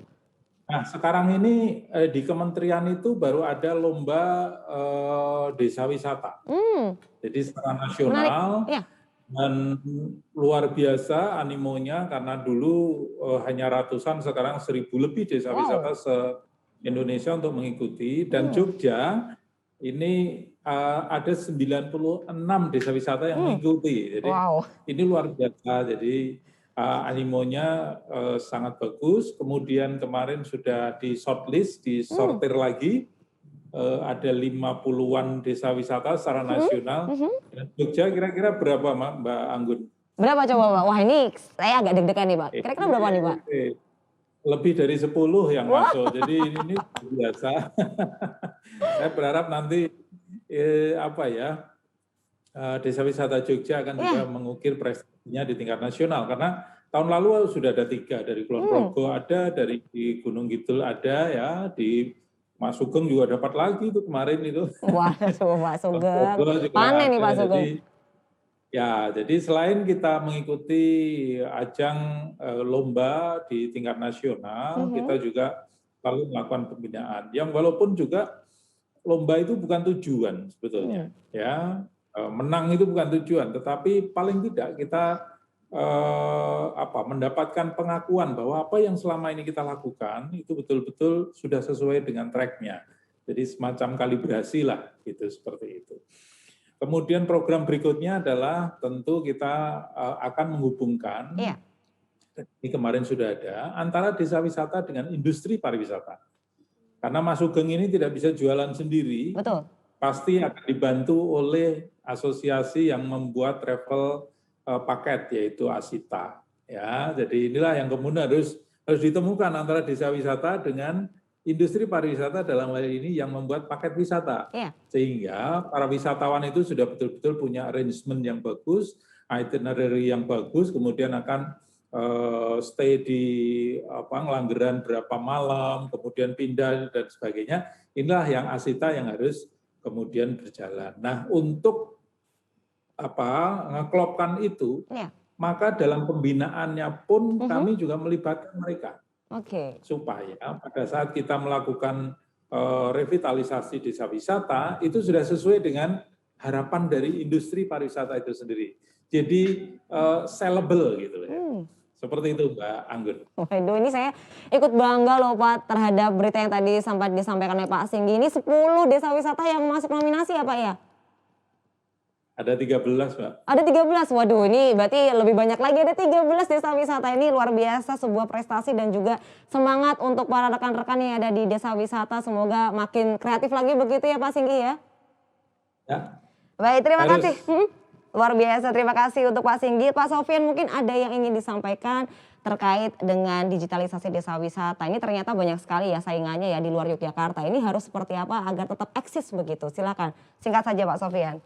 Nah, sekarang ini di kementerian itu baru ada lomba desa wisata. Jadi secara nasional dan luar biasa animonya karena dulu hanya ratusan, sekarang 1.000 lebih desa wisata se-Indonesia untuk mengikuti. Dan Jogja ini ada 96 desa wisata yang mengikuti. Jadi ini luar biasa. Jadi animonya sangat bagus. Kemudian kemarin sudah di shortlist, disortir lagi. Ada 50-an desa wisata secara nasional. Jogja kira-kira berapa Mbak Anggun? Berapa coba Pak? Wah ini saya agak deg-degan nih Pak. Kira-kira berapa nih Pak? Lebih dari 10 yang masuk. Jadi ini biasa. Saya berharap nanti desa wisata Jogja akan juga mengukir prestasinya di tingkat nasional, karena tahun lalu sudah ada 3, dari Kulon Progo ada, dari di Gunung Kidul ada, ya di Mas Sugeng juga dapat lagi itu kemarin itu. Wah, Pak Sugeng. Panen nih Pak Sugeng. Jadi selain kita mengikuti ajang lomba di tingkat nasional, kita juga lalu melakukan pembinaan. Yang walaupun juga lomba itu bukan tujuan sebetulnya, ya menang itu bukan tujuan, tetapi paling tidak kita mendapatkan pengakuan bahwa apa yang selama ini kita lakukan itu betul-betul sudah sesuai dengan tracknya. Jadi semacam kalibrasi lah, gitu, seperti itu. Kemudian program berikutnya adalah tentu kita akan menghubungkan, ini kemarin sudah ada, antara desa wisata dengan industri pariwisata. Karena Mas Sugeng ini tidak bisa jualan sendiri, pasti akan dibantu oleh asosiasi yang membuat travel paket, yaitu Asita. Ya, jadi inilah yang kemudian harus ditemukan antara desa wisata dengan industri pariwisata dalam hal ini yang membuat paket wisata. Sehingga para wisatawan itu sudah betul-betul punya arrangement yang bagus, itinerary yang bagus, kemudian akan stay di Ngelanggeran berapa malam, kemudian pindah dan sebagainya. Inilah yang Asita yang harus kemudian berjalan. Nah, untuk ngeklopkan itu, maka dalam pembinaannya pun kami juga melibatkan mereka. Supaya pada saat kita melakukan revitalisasi desa wisata, itu sudah sesuai dengan harapan dari industri pariwisata itu sendiri. Jadi sellable gitu ya. Seperti itu Mbak Anggun. Waduh, ini saya ikut bangga loh Pak terhadap berita yang tadi sempat disampaikan oleh Pak Singgi. Ini 10 desa wisata yang masuk nominasi ya Pak ya? Ada 13 Mbak. Ada 13, waduh ini berarti lebih banyak lagi, ada 13 desa wisata. Ini luar biasa, sebuah prestasi dan juga semangat untuk para rekan-rekan yang ada di desa wisata. Semoga makin kreatif lagi begitu ya Pak Singgi ya? Ya. Baik, terima kasih. Luar biasa, terima kasih untuk Pak Singgi. Pak Sofian, mungkin ada yang ingin disampaikan terkait dengan digitalisasi desa wisata. Ini ternyata banyak sekali ya saingannya ya di luar Yogyakarta. Ini harus seperti apa agar tetap eksis begitu? Silakan, singkat saja Pak Sofian.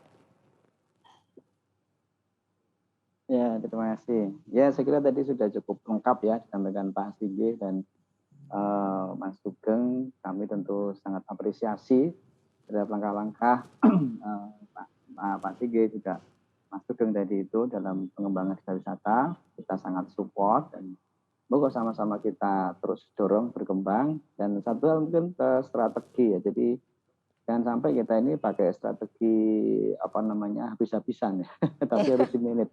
Ya, terima kasih. Ya, saya kira tadi sudah cukup lengkap ya disampaikan Pak Singgi dan Mas Sugeng. Kami tentu sangat apresiasi terhadap langkah-langkah Pak Singgi juga Mas Sugeng tadi itu dalam pengembangan desa wisata. Kita sangat support dan semoga sama-sama kita terus dorong berkembang. Dan satu hal mungkin ke strategi ya. Jadi jangan sampai kita ini pakai strategi habis-habisan ya, tapi harus di-manage.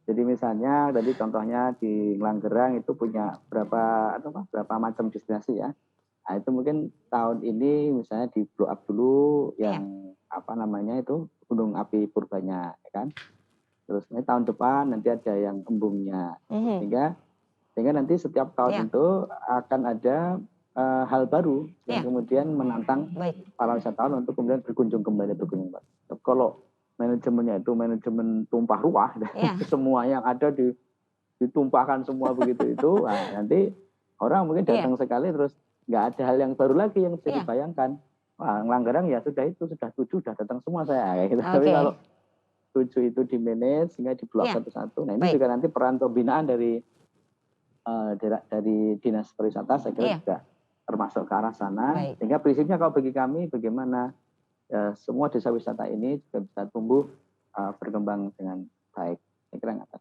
Jadi misalnya tadi contohnya di Ngelanggeran itu punya berapa macam destinasi ya. Nah, itu mungkin tahun ini misalnya di blow up dulu yang Gunung Api Purbanya ya kan. Terus ini tahun depan nanti ada yang embungnya. Sehingga nanti setiap tahun itu akan ada hal baru yang kemudian menantang para wisatawan untuk kemudian berkunjung kembali. Kalau manajemennya itu manajemen tumpah ruah, semua yang ada ditumpahkan semua begitu itu, nah, nanti orang mungkin datang sekali terus nggak ada hal yang baru lagi yang bisa dibayangkan. Wah, Ngelanggeran ya sudah 7 sudah datang semua saya gitu. Tapi kalau 7 itu di-manage sehingga di blok satu-satu. Nah, ini juga nanti peran pembinaan dari Dinas Pariwisata saya kira juga termasuk ke arah sana. Sehingga prinsipnya kalau bagi kami bagaimana semua desa wisata ini juga bisa tumbuh berkembang dengan baik. Saya kira nggak.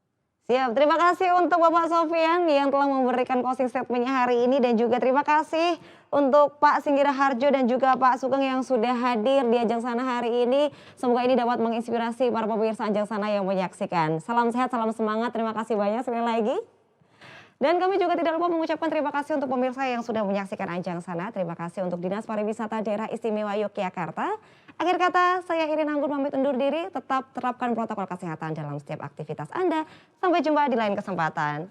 Siap, terima kasih untuk Bapak Sofian yang telah memberikan closing statement-nya hari ini dan juga terima kasih untuk Pak Singgi Raharjo dan juga Pak Sugeng yang sudah hadir di Ajang Sana hari ini. Semoga ini dapat menginspirasi para pemirsa Ajang Sana yang menyaksikan. Salam sehat, salam semangat, terima kasih banyak sekali lagi. Dan kami juga tidak lupa mengucapkan terima kasih untuk pemirsa yang sudah menyaksikan Ajang Sana. Terima kasih untuk Dinas Pariwisata Daerah Istimewa Yogyakarta. Akhir kata, saya Irin Anggun pamit undur diri. Tetap terapkan protokol kesehatan dalam setiap aktivitas Anda. Sampai jumpa di lain kesempatan.